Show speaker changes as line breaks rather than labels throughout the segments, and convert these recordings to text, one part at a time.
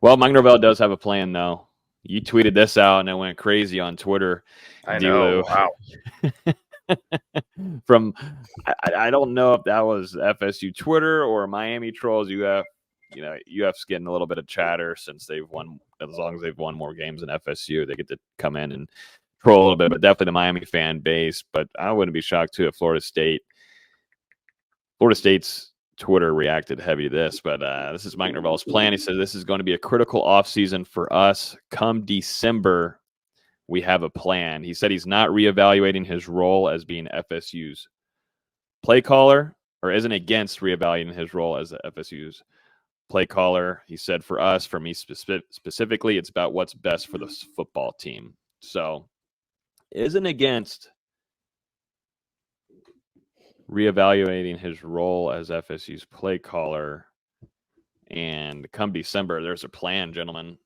Well, Mike Norvell does have a plan, though. You tweeted this out, and it went crazy on Twitter.
I know. Wow.
From I don't know if that was FSU Twitter or Miami trolls. UF's getting a little bit of chatter since they've won. As long as they've won more games than FSU, they get to come in and troll a little bit. But definitely the Miami fan base. But I wouldn't be shocked too if Florida State's Twitter reacted heavy to this. But this is Mike Norvell's plan. He says this is going to be a critical offseason for us. Come December, we have a plan. He said he's not reevaluating his role as being FSU's play caller, or isn't against reevaluating his role as the FSU's play caller. He said for us, for me specifically, it's about what's best for the football team. So isn't against reevaluating his role as FSU's play caller. And come December, there's a plan, gentlemen.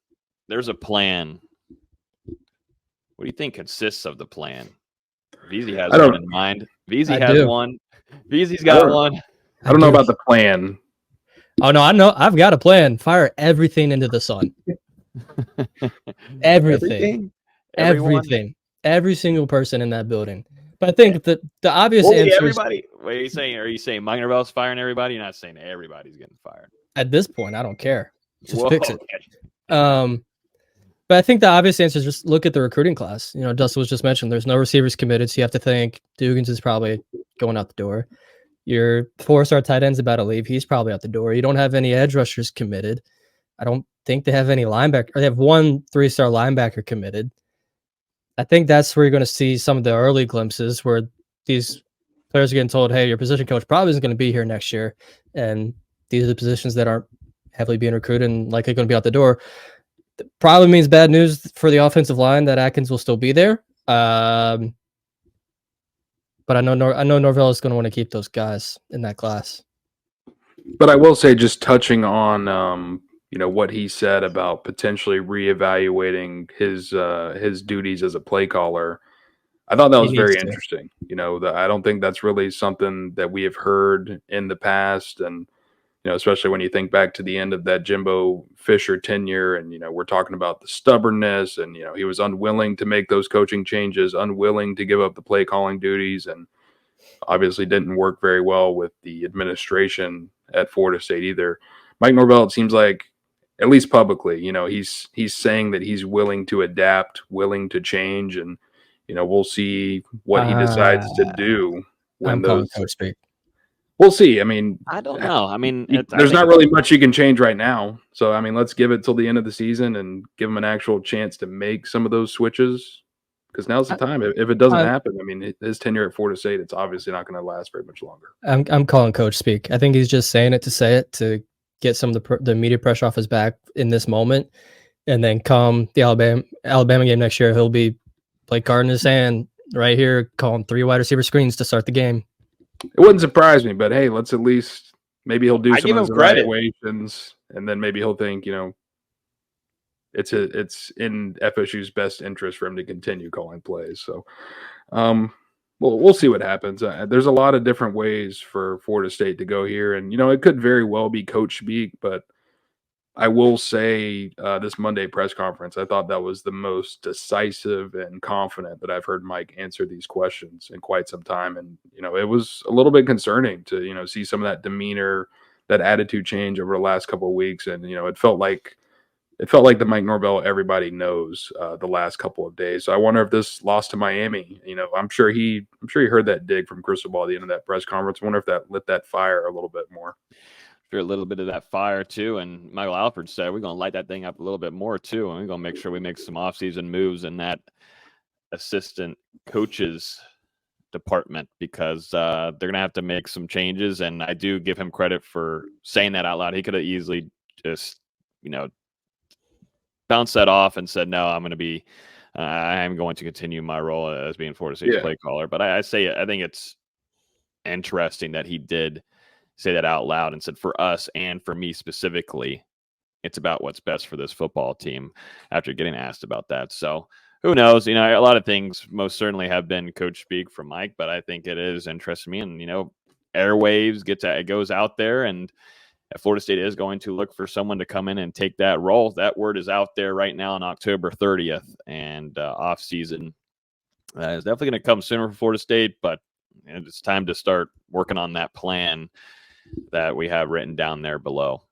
There's a plan. What do you think consists of the plan? VZ has one in mind. VZ has one. VZ's got one.
I don't know about the plan.
Oh, no, I know. I've got a plan. Fire everything into the sun. Everything. Every single person in that building. But I think the obvious answer
everybody. What are you saying? Are you saying Mike Norvell's firing everybody? You're not saying everybody's getting fired.
At this point, I don't care. Just fix it. But I think the obvious answer is just look at the recruiting class. Dustin was just mentioned there's no receivers committed, so you have to think Dugans is probably going out the door. Your 4-star tight end's about to leave. He's probably out the door. You don't have any edge rushers committed. I don't think they have any linebacker. Or they have one 3-star linebacker committed. I think that's where you're going to see some of the early glimpses where these players are getting told, hey, your position coach probably isn't going to be here next year. And these are the positions that aren't heavily being recruited and likely going to be out the door. That probably means bad news for the offensive line that Atkins will still be there. But I know Norvell is going to want to keep those guys in that class.
But I will say, just touching on what he said about potentially reevaluating his duties as a play caller, I thought that was very interesting. I don't think that's really something that we have heard in the past, and especially when you think back to the end of that Jimbo Fisher tenure, and we're talking about the stubbornness, and he was unwilling to make those coaching changes, unwilling to give up the play calling duties, and obviously didn't work very well with the administration at Florida State either. Mike Norvell, it seems like, at least publicly, he's saying that he's willing to adapt, willing to change, and we'll see what he decides to do when those. We'll see. I mean,
I don't know. I mean,
there's not really much you can change right now. So, I mean, let's give it till the end of the season and give him an actual chance to make some of those switches, because now's the time. If it doesn't happen, I mean, his tenure at Florida State, it's obviously not going to last very much longer.
I'm calling coach speak. I think he's just saying it to say it, to get some of the media pressure off his back in this moment. And then come the Alabama game next year, he'll be like guarding his hand right here, calling 3 wide receiver screens to start the game.
It wouldn't surprise me, but hey, let's at least, maybe he'll do some of those evaluations, and then maybe he'll think, it's in FSU's best interest for him to continue calling plays. So, we'll see what happens. There's a lot of different ways for Florida State to go here, and it could very well be coach speak, but I will say this Monday press conference, I thought that was the most decisive and confident that I've heard Mike answer these questions in quite some time. And, it was a little bit concerning to, see some of that demeanor, that attitude change over the last couple of weeks. And, it felt like the Mike Norvell everybody knows the last couple of days. So I wonder if this loss to Miami, I'm sure he heard that dig from Cristobal at the end of that press conference. I wonder if that lit that fire a little bit more.
A little bit of that fire too, and Michael Alford said we're going to light that thing up a little bit more too, and we're going to make sure we make some offseason moves in that assistant coaches department, because they're going to have to make some changes. And I do give him credit for saying that out loud. He could have easily just bounced that off and said, no, I'm going to continue my role as being Florida State's play caller. But I think it's interesting that he did say that out loud and said, for us and for me specifically, it's about what's best for this football team, after getting asked about that. So who knows? A lot of things most certainly have been coach speak from Mike, but I think it is interesting to me. And, airwaves it goes out there, and if Florida State is going to look for someone to come in and take that role, that word is out there right now on October 30th, and off season is definitely going to come sooner for Florida State, but it's time to start working on that plan that we have written down there below.